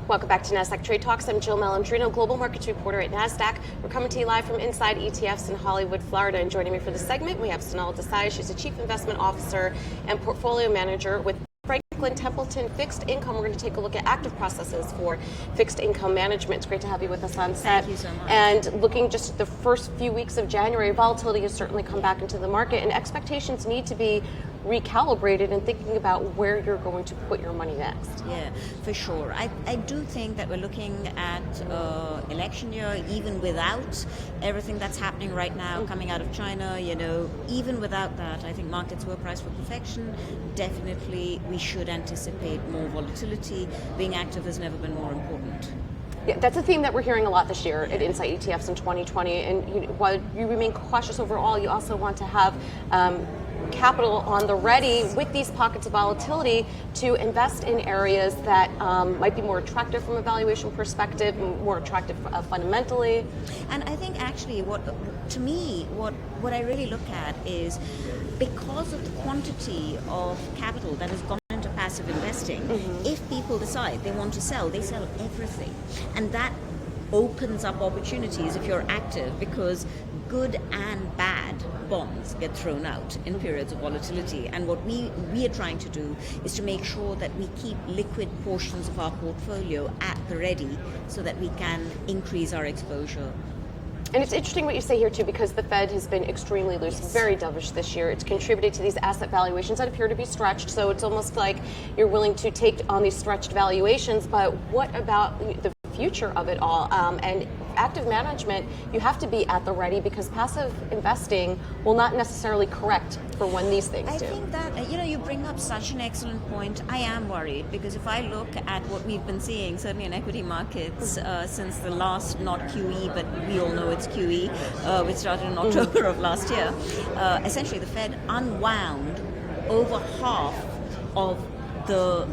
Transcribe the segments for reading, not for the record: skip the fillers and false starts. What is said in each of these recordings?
Welcome back to Nasdaq Trade Talks. I'm Jill Malandrino, Global Markets Reporter at Nasdaq. We're coming to you live from Inside ETFs in Hollywood, Florida. And joining me for this segment, we have Sonal Desai. She's the Chief Investment Officer and Portfolio Manager with Franklin Templeton Fixed Income. We're going to take a look at active processes for fixed income management. It's great to have you with us on set. Thank you so much. And looking just at the first few weeks of January, volatility has certainly come back into the market, and expectations need to be recalibrated and thinking about where you're going to put your money next. Yeah, for sure. I do think that we're looking at election year, even without everything that's happening right now coming out of China, even without that, I think markets were priced for perfection. Definitely we should anticipate more volatility. Being active has never been more important. Yeah, that's a theme that we're hearing a lot this year at Inside ETFs in 2020. And while you remain cautious overall, you also want to have capital on the ready with these pockets of volatility to invest in areas that might be more attractive from a valuation perspective, more attractive fundamentally. And I think actually what I really look at is, because of the quantity of capital that has gone into passive investing, if people decide they want to sell, they sell everything. And that opens up opportunities if you're active, because good and bad bonds get thrown out in periods of volatility. And what we are trying to do is to make sure that we keep liquid portions of our portfolio at the ready so that we can increase our exposure. And it's interesting what you say here too, because the Fed has been extremely loose, very dovish this year. It's contributed to these asset valuations that appear to be stretched. So it's almost like you're willing to take on these stretched valuations. But what about the future of it all? And active management, you have to be at the ready, because passive investing will not necessarily correct for when these things do. I think that, you bring up such an excellent point. I am worried, because if I look at what we've been seeing, certainly in equity markets, since the last, not QE, but we all know it's QE, which started in October of last year, essentially the Fed unwound over half of the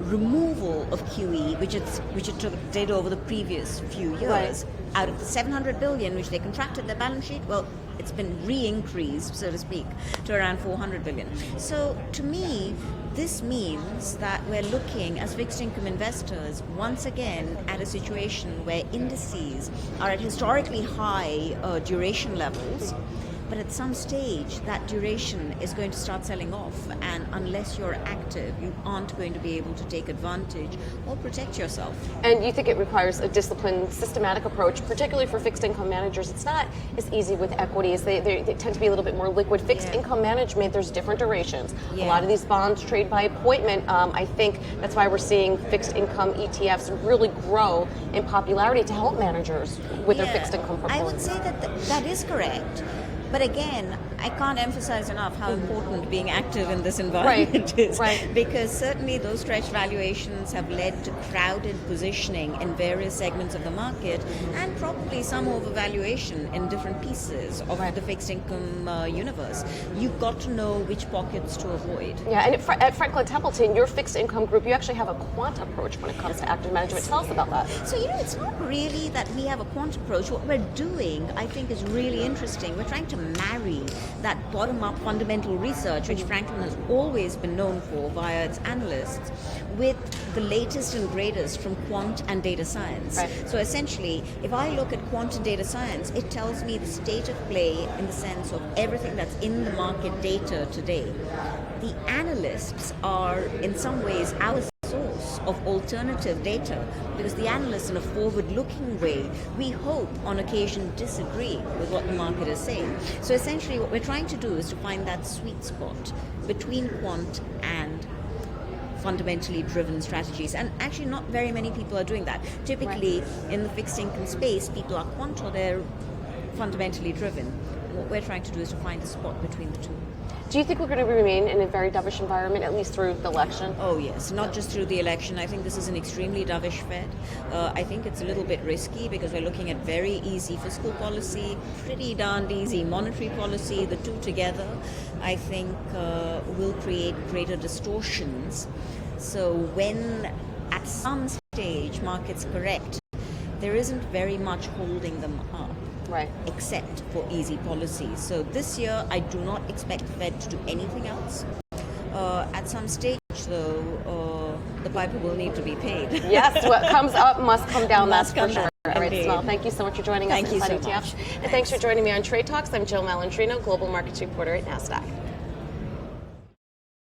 removal of QE, which it did over the previous few years. Right. Out of the 700 billion which they contracted their balance sheet, well, it's been re-increased, so to speak, to around 400 billion. So to me, this means that we're looking as fixed income investors once again at a situation where indices are at historically high duration levels. But at some stage, that duration is going to start selling off, and unless you're active, you aren't going to be able to take advantage or protect yourself. And you think it requires a disciplined, systematic approach, particularly for fixed income managers. It's not as easy with equities. They tend to be a little bit more liquid. Fixed income management, there's different durations. A lot of these bonds trade by appointment. I think that's why we're seeing fixed income ETFs really grow in popularity to help managers with their fixed income portfolio. I would say that is correct. But again, I can't emphasize enough how important being active in this environment is. Right. Because certainly those stretched valuations have led to crowded positioning in various segments of the market, and probably some overvaluation in different pieces of the fixed income universe. You've got to know which pockets to avoid. Yeah, and at Franklin Templeton, your fixed income group, you actually have a quant approach when it comes to active management. Tell us about that. So, it's not really that we have a quant approach. What we're doing, I think, is really interesting. We're trying to marry that bottom-up fundamental research, which Franklin has always been known for via its analysts, with the latest and greatest from quant and data science. Right. So essentially, if I look at quant and data science, it tells me the state of play in the sense of everything that's in the market data today. The analysts are, in some ways, our source of alternative data, because the analysts, in a forward-looking way, we hope on occasion disagree with what the market is saying. So essentially what we're trying to do is to find that sweet spot between quant and fundamentally driven strategies. And actually not very many people are doing that. Typically in the fixed income space, people are quant or they're fundamentally driven. And what we're trying to do is to find a spot between the two. Do you think we're going to remain in a very dovish environment, at least through the election? Oh yes, not just through the election. I think this is an extremely dovish Fed. I think it's a little bit risky because we're looking at very easy fiscal policy, pretty darned easy monetary policy. The two together, I think, will create greater distortions. So when at some stage markets correct, there isn't very much holding them up. Right. Except for easy policies. So this year, I do not expect the Fed to do anything else. At some stage, though, the piper will need to be paid. Yes, what comes up must come down, Must that's for come sure. down, All right, indeed. Sonal, thank you so much for joining us Thank you Inside so ETFs. much. And thanks for joining me on Trade Talks. I'm Jill Malandrino, Global Markets Reporter at Nasdaq.